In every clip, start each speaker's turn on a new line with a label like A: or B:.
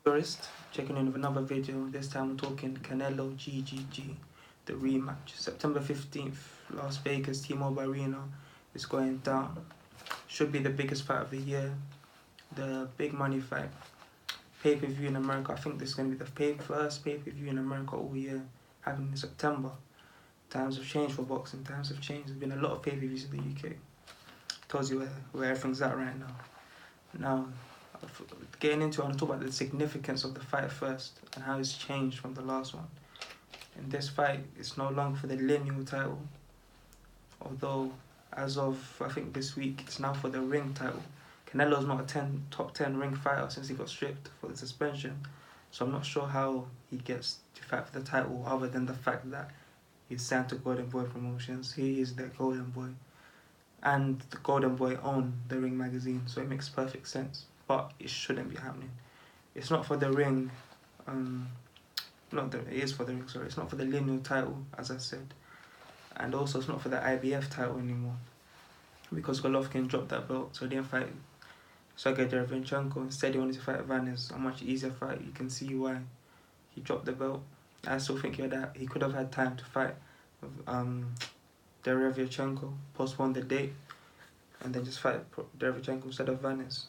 A: Tourist, checking in with another video. This time we're talking Canelo GGG, the rematch. September 15th, Las Vegas, T-Mobile Arena is going down. Should be the biggest fight of the year, the big money fight. Pay-per-view in America. I think this is going to be the first pay-per-view in America all year, happening in September. Times have changed for boxing, times have changed. There's been a lot of pay-per-views in the UK. Tells you where everything's at right now. Now, getting into it, I want to talk about the significance of the fight first and how it's changed from the last one. In this fight, it's no longer for the lineal title, although as of I think this week, it's now for the ring title. Canelo's not a top 10 ring fighter since he got stripped for the suspension, so I'm not sure how he gets to fight for the title other than the fact that he's signed to Golden Boy Promotions. He is the Golden Boy, and the Golden Boy own the Ring magazine, so it makes perfect sense. But it shouldn't be happening. It's not for the ring. It is for the ring. Sorry, it's not for the lineal title, as I said, and also it's not for the IBF title anymore, because Golovkin dropped that belt, so he didn't fight Sergey Derevyanchenko. Instead, he wanted to fight Vanes, a much easier fight. You can see why he dropped the belt. I still think he could have had time to fight Derevyanchenko, postpone the date, and then just fight Derevyanchenko instead of Vanes.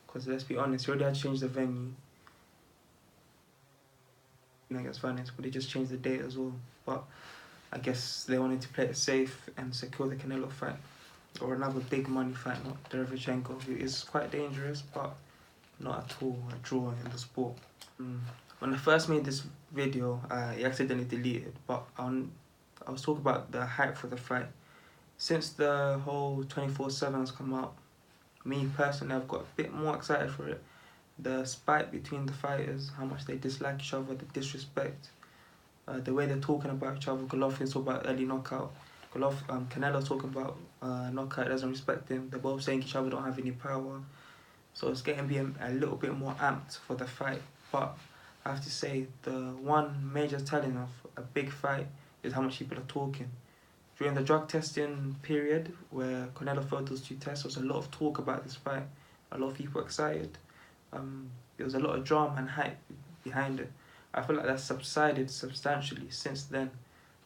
A: Because let's be honest, he already had to change the venue against Vanes, but they just changed the date as well. But I guess they wanted to play it safe and secure the Canelo fight, or another big money fight, not Derevyanchenko, who is quite dangerous, but not at all a draw in the sport. When I first made this video, I accidentally deleted, but I was talking about the hype for the fight. Since the whole 24/7 has come out, me personally, I've got a bit more excited for it. The spite between the fighters, how much they dislike each other, the disrespect, the way they're talking about each other. Golovkin's talking about early knockout. Canelo's talking about knockout, doesn't respect him. They're both saying each other don't have any power. So it's getting me a little bit more amped for the fight. But I have to say, the one major telling of a big fight is how much people are talking. During the drug testing period, where Canelo failed those 2 tests, there was a lot of talk about this fight. A lot of people were excited. There was a lot of drama and hype behind it. I feel like that's subsided substantially since then.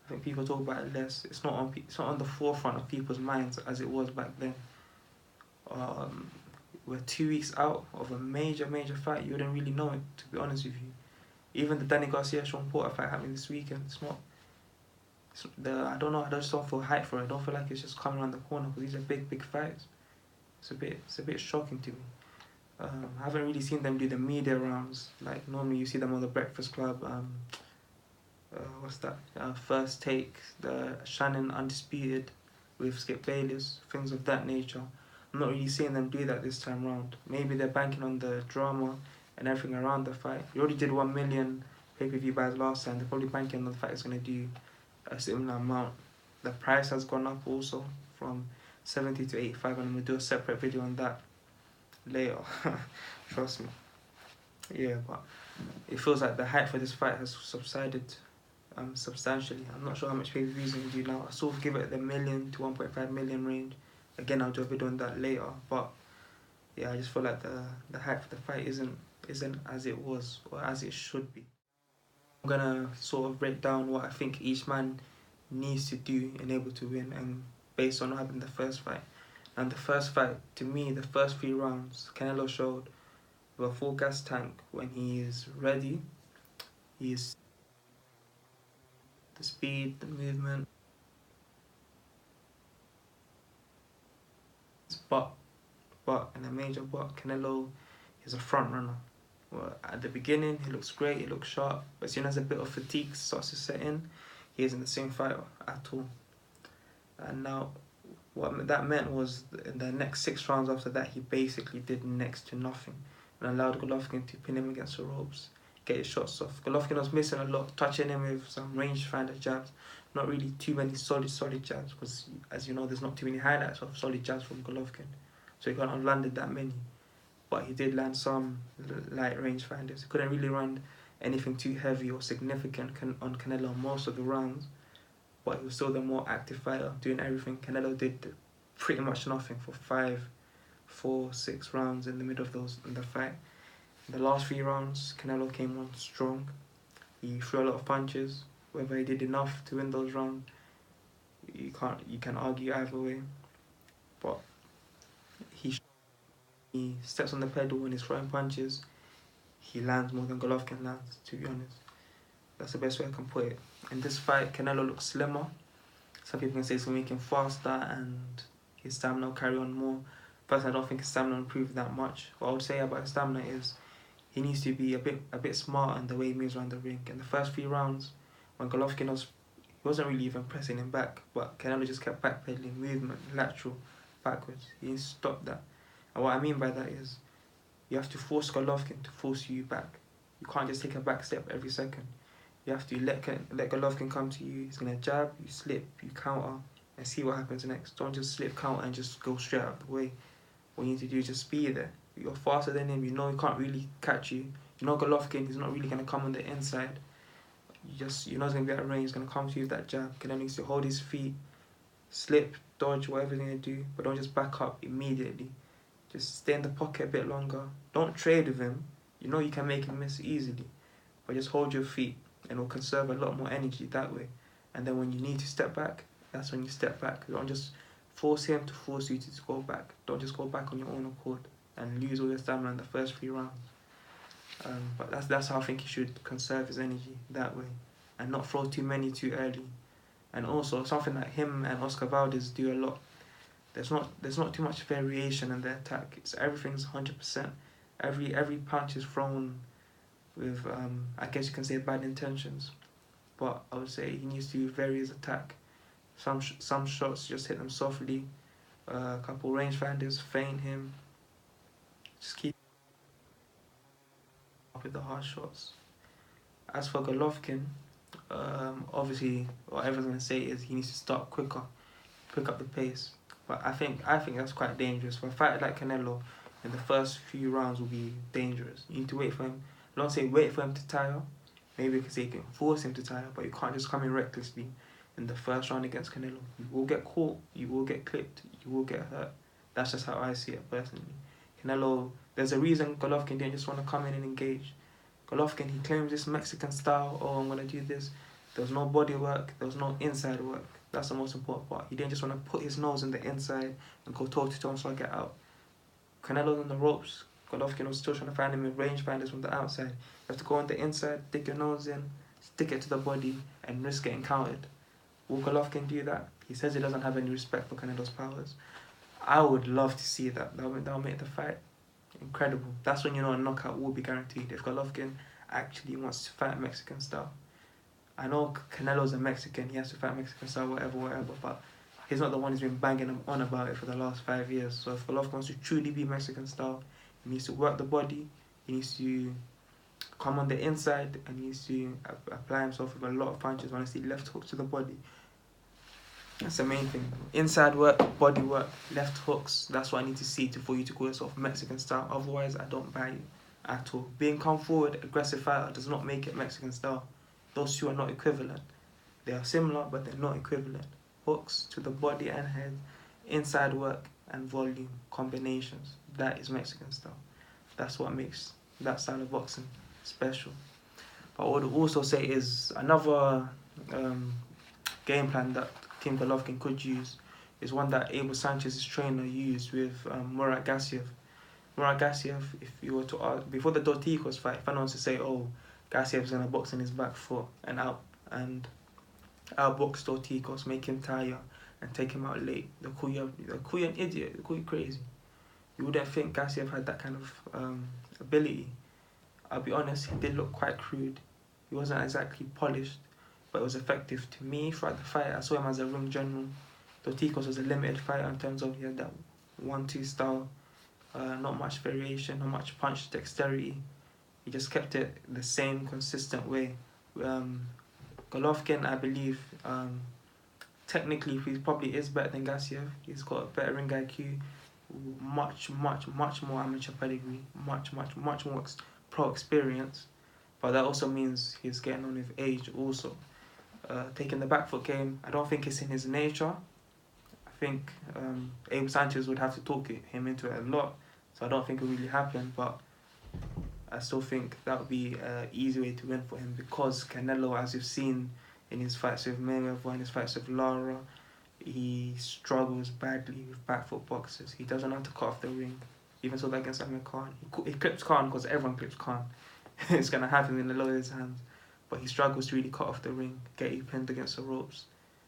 A: I think people talk about it less. It's not on the forefront of people's minds as it was back then. We're 2 weeks out of a major fight. You wouldn't really know it, to be honest with you. Even the Danny Garcia-Sean Porter fight happening this weekend, I don't know, I just don't feel hyped for it. I don't feel like it's just coming around the corner, because these are big fights. It's a bit shocking to me. I haven't really seen them do the media rounds. Like normally you see them on the Breakfast Club, First Take, the Shannon Undisputed with Skip Bayless, things of that nature. I'm not really seeing them do that this time round. Maybe they're banking on the drama and everything around the fight. You already did 1 million pay-per-view buys last time. They're probably banking on the fact it's going to do a similar amount. The price has gone up also from 70 to 85, and I'm going to do a separate video on that later. Trust me. Yeah, but it feels like the hype for this fight has subsided substantially. I'm not sure how much pay-per-views I'm going to do now. I sort of give it the million to 1.5 million range. Again, I'll do a video on that later, but yeah, I just feel like the hype for the fight isn't as it was, or as it should be. I'm gonna sort of break down what I think each man needs to do in able to win, and based on what happened in the first fight. And the first fight, to me, the first 3 rounds, Canelo showed with a full gas tank. When he is ready, he's the speed, the movement. And a major but, Canelo is a front runner. Well, at the beginning, he looks great, he looks sharp, but as soon as a bit of fatigue starts to set in, he isn't the same fighter at all. And now, what that meant was, in the next 6 rounds after that, he basically did next to nothing and allowed Golovkin to pin him against the ropes, get his shots off. Golovkin was missing a lot, touching him with some rangefinder jabs, not really too many solid jabs, because as you know, there's not too many highlights of solid jabs from Golovkin, so he couldn't have landed that many. But he did land some light rangefinders. He couldn't really run anything too heavy or significant on Canelo most of the rounds, but he was still the more active fighter, doing everything. Canelo did pretty much nothing for 5, 4, 6 rounds in the middle of the fight. The last 3 rounds, Canelo came on strong. He threw a lot of punches. Whether he did enough to win those rounds, you can argue either way. But he steps on the pedal when he's throwing punches. He lands more than Golovkin lands, to be honest. That's the best way I can put it. In this fight, Canelo looks slimmer. Some people can say it's going to make him faster and his stamina will carry on more. Personally, I don't think his stamina will improve that much. What I would say about his stamina is he needs to be a bit smarter in the way he moves around the ring. In the first 3 rounds, when Golovkin he wasn't really even pressing him back, but Canelo just kept backpedaling, movement, lateral, backwards. He needs to stop that. And what I mean by that is you have to force Golovkin to force you back. You can't just take a back step every second. You have to let Golovkin come to you. He's going to jab, you slip, you counter, and see what happens next. Don't just slip, counter, and just go straight out of the way. What you need to do is just be there. You're faster than him. You know he can't really catch you. You know Golovkin, he's not really going to come on the inside. You know he's going to be at range. He's going to come to you with that jab. Canelo needs to hold his feet, slip, dodge, whatever he's going to do, but don't just back up immediately. Just stay in the pocket a bit longer. Don't trade with him. You know you can make him miss easily, but just hold your feet and it'll conserve a lot more energy that way. And then when you need to step back, that's when you step back. Don't just force him to force you to go back. Don't just go back on your own accord and lose all your stamina in the first 3 rounds. But that's how I think he should conserve his energy that way and not throw too many too early. And also something that him and Oscar Valdez do a lot. There's not too much variation in their attack. Everything's 100%. Every punch is thrown with I guess you can say bad intentions, but I would say he needs to vary his attack. Some shots just hit them softly. A couple rangefinders feint him. Just keep up with the hard shots. As for Golovkin, obviously what everyone's gonna say is he needs to start quicker, pick up the pace. But I think that's quite dangerous. For a fighter like Canelo, in the first few rounds will be dangerous. You need to wait for him. I don't say wait for him to tire. Maybe you can say you can force him to tire, but you can't just come in recklessly in the first round against Canelo. You will get caught, you will get clipped, you will get hurt. That's just how I see it personally. Canelo, there's a reason Golovkin didn't just want to come in and engage. Golovkin, he claims this Mexican style, oh, I'm going to do this. There was no body work, there was no inside work. That's the most important part. He didn't just want to put his nose in the inside and go toe-to-toe and so get out. Canelo's on the ropes. Golovkin was still trying to find him with rangefinders from the outside. You have to go on the inside, stick your nose in, stick it to the body, and risk getting counted. Will Golovkin do that? He says he doesn't have any respect for Canelo's powers. I would love to see that. That'll make the fight incredible. That's when you know a knockout will be guaranteed. If Golovkin actually wants to fight Mexican style. I know Canelo's a Mexican, he has to fight Mexican style, whatever, but he's not the one who's been banging him on about it for the last 5 years. So if Golovkin wants to truly be Mexican style, he needs to work the body, he needs to come on the inside, and he needs to apply himself with a lot of punches. When I see left hooks to the body, that's the main thing. Inside work, body work, left hooks, that's what I need to see for you to call yourself Mexican style. Otherwise, I don't buy you at all. Being come forward, aggressive fighter does not make it Mexican style. Those two are not equivalent. They are similar, but they're not equivalent. Hooks to the body and head, inside work and volume, combinations. That is Mexican style. That's what makes that style of boxing special. But what I would also say is another game plan that Tim Golovkin could use is one that Abel Sanchez's trainer used with Murat Gassiev. Murat Gassiev, if you were to ask, before the Dorticos fight, if anyone was to say, oh, Gassiev's gonna box on his back foot and outbox Dorticos, make him tire and take him out late, they'll call you an idiot, they'll call you crazy. You wouldn't think Gassiev had that kind of ability. I'll be honest, he did look quite crude. He wasn't exactly polished, but it was effective to me throughout the fight. I saw him as a ring general. Dorticos was a limited fighter in terms of he had that 1-2 style, not much variation, not much punch dexterity. He just kept it the same consistent way. Golovkin, I believe, technically he probably is better than Gassiev. He's got a better ring IQ, much more amateur pedigree, much more pro experience. But that also means he's getting on with age also. Taking the back foot game, I don't think it's in his nature. I think Abel Sanchez would have to talk him into it a lot, so I don't think it will really happen. But I still think that would be an easy way to win for him, because Canelo, as you've seen in his fights with Mayweather and his fights with Lara, he struggles badly with back foot boxes. He doesn't know how to cut off the ring. Even so that against Amir Khan. He clips Khan because everyone clips Khan. It's going to happen in the low of his hands. But he struggles to really cut off the ring, get you pinned against the ropes,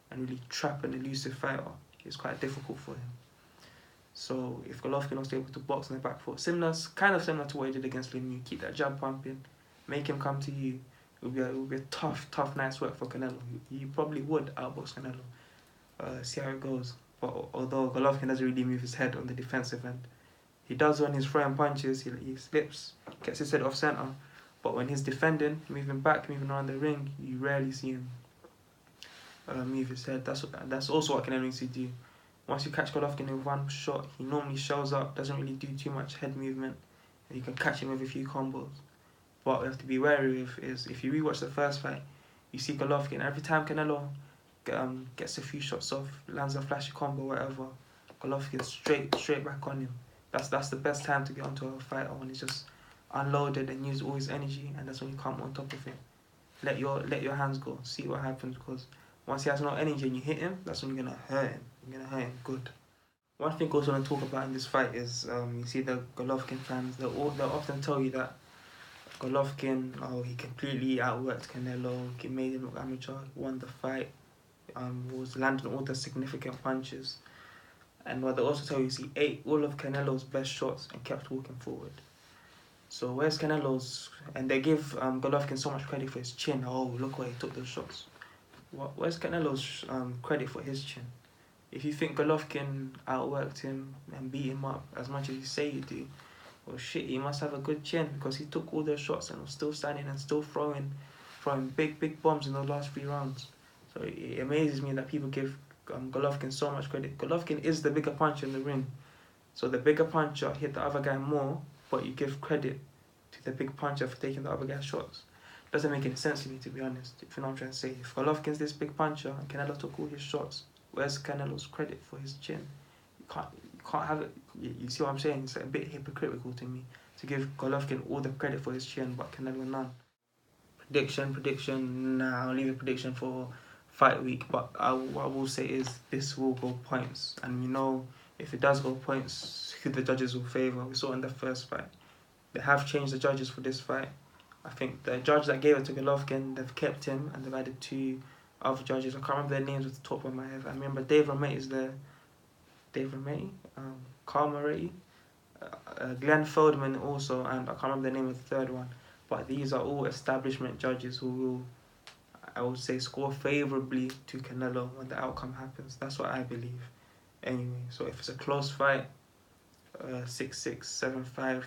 A: and really trap an elusive fighter. It's quite difficult for him. So if Golovkin was able to box on the back foot, kind of similar to what he did against Lemieux, keep that jab pumping, make him come to you, it would be a tough night's work for Canelo. He probably would outbox Canelo. See how it goes. But although Golovkin doesn't really move his head on the defensive end, he does when he's throwing punches, he slips, gets his head off centre. But when he's defending, moving back, moving around the ring, you rarely see him move his head. That's also what Canelo needs to do. Once you catch Golovkin in one shot, he normally shows up, doesn't really do too much head movement, and you can catch him with a few combos. What we have to be wary of is, if you rewatch the first fight, you see Golovkin, every time Canelo gets a few shots off, lands a flashy combo, whatever, Golovkin's straight back on him. That's the best time to get onto a fighter, when he's just unloaded and used all his energy, and that's when you come on top of him. Let your hands go, see what happens, because once he has no energy and you hit him, that's when you're gonna hurt him. You're gonna hurt him good. One thing also I want to talk about in this fight is you see the Golovkin fans, they'll often tell you that Golovkin, he completely outworked Canelo, he made him look amateur, won the fight, was landing all the significant punches. And what they also tell you is he ate all of Canelo's best shots and kept walking forward. So where's Canelo's? And they give Golovkin so much credit for his chin. Oh, look where he took those shots. Where's Canelo's credit for his chin? If you think Golovkin outworked him and beat him up as much as you say you do, well shit, he must have a good chin, because he took all those shots and was still standing and still throwing big bombs in the last 3 rounds. So it amazes me that people give Golovkin so much credit. Golovkin is the bigger puncher in the ring. So the bigger puncher hit the other guy more, but you give credit to the big puncher for taking the other guy's shots. Doesn't make any sense to me, to be honest, if you know what I'm trying to say. If Golovkin's this big puncher and Canelo took all his shots, where's Canelo's credit for his chin? You can't have it. You see what I'm saying? It's a bit hypocritical to me to give Golovkin all the credit for his chin, but Canelo none. Prediction, nah, I'll leave a prediction for fight week, but what I will say is this will go points, and we know if it does go points, who the judges will favour. We saw in the first fight. They have changed the judges for this fight. I think the judge that gave it to Golovkin, they've kept him, and they've added 2 other judges. I can't remember their names at the top of my head. I remember Dave Ramey is there. Dave Ramey? Carl Moretti? Glenn Feldman also, and I can't remember the name of the third one. But these are all establishment judges who will, I would say, score favourably to Canelo when the outcome happens. That's what I believe. Anyway, so if it's a close fight, 6-6, 7-5,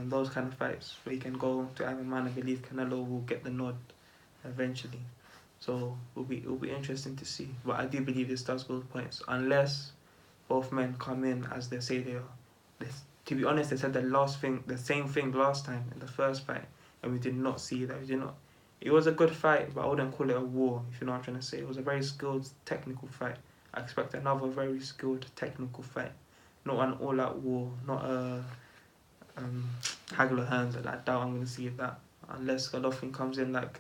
A: those kind of fights where you can go to either man, I believe Canelo will get the nod eventually. So it'll be interesting to see. But I do believe this does go points, unless both men come in as they say they are. To be honest, they said the same thing last time in the first fight, and we did not see that. It was a good fight, but I wouldn't call it a war, if you know what I'm trying to say. It was a very skilled, technical fight. I expect another very skilled, technical fight. Not an all-out war, not a Hagler hands. I doubt I'm going to see that, unless Golovkin comes in like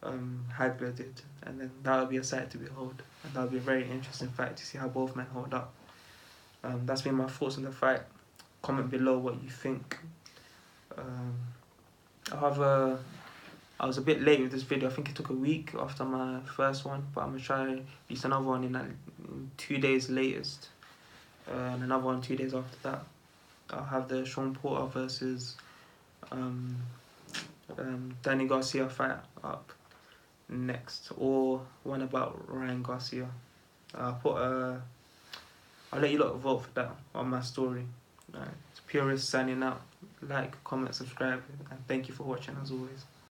A: Hagler did, and then that would be a sight to behold, and that would be a very interesting fight to see how both men hold up. That's been my thoughts on the fight. Comment below what you think. I was a bit late with this video. I think it took a week after my first one, but I'm going to try to release another one in 2 days latest, and another one 2 days after that. I'll have the Sean Porter versus Danny Garcia fight up next, or one about Ryan Garcia. I'll let you lot vote for that on my story. It's Purist signing out. Like, comment, subscribe, and thank you for watching as always.